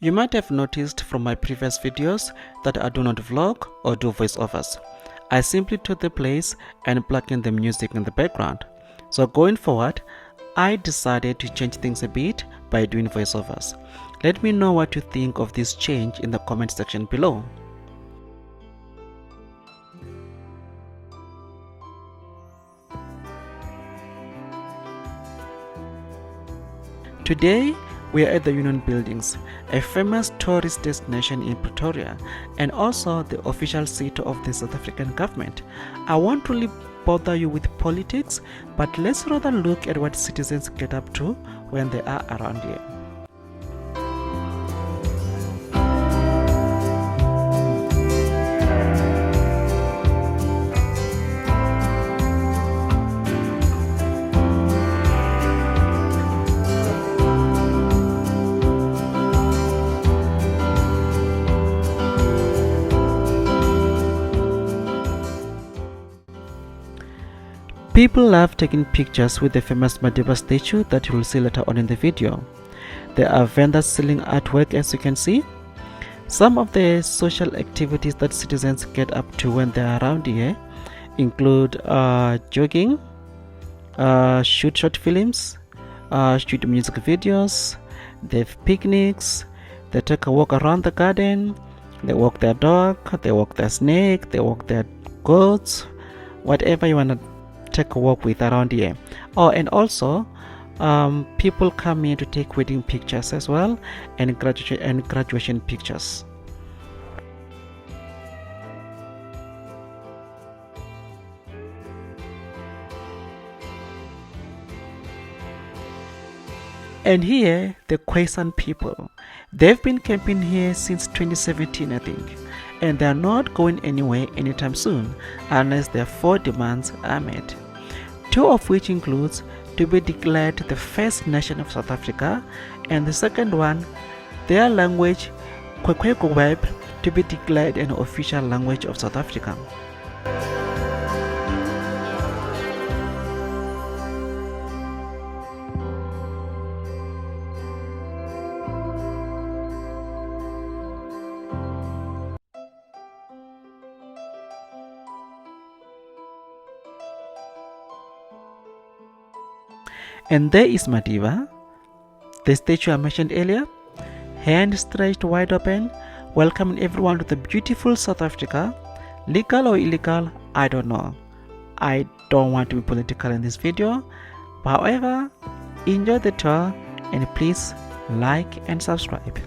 You might have noticed from my previous videos that I do not vlog or do voiceovers. I simply took the place and plug in the music in the background. So going forward, I decided to change things a bit by doing voiceovers. Let me know what you think of this change in the comment section below. Today, we are at the Union Buildings, a famous tourist destination in Pretoria and also the official seat of the South African government. I won't really bother you with politics, but let's rather look at what citizens get up to when they are around here. People love taking pictures with the famous Maseda statue that you will see later on in the video. There are vendors selling artwork, as you can see. Some of the social activities that citizens get up to when they are around here include jogging, shoot short films, shoot music videos, they have picnics, they take a walk around the garden, they walk their dog, they walk their snake, they walk their goats, whatever you want to take a walk with around here. And also people come here to take wedding pictures as well, and graduation pictures. And here, the Khoisan people, they've been camping here since 2017, I think, and they are not going anywhere anytime soon unless their 4 demands are met. 2 of which includes to be declared the first nation of South Africa, and the second one, their language, Khoisan, to be declared an official language of South Africa. And there is Madiba, the statue I mentioned earlier, hand stretched wide open, welcoming everyone to the beautiful South Africa. Legal or illegal, I don't know. I don't want to be political in this video. However, enjoy the tour and please like and subscribe.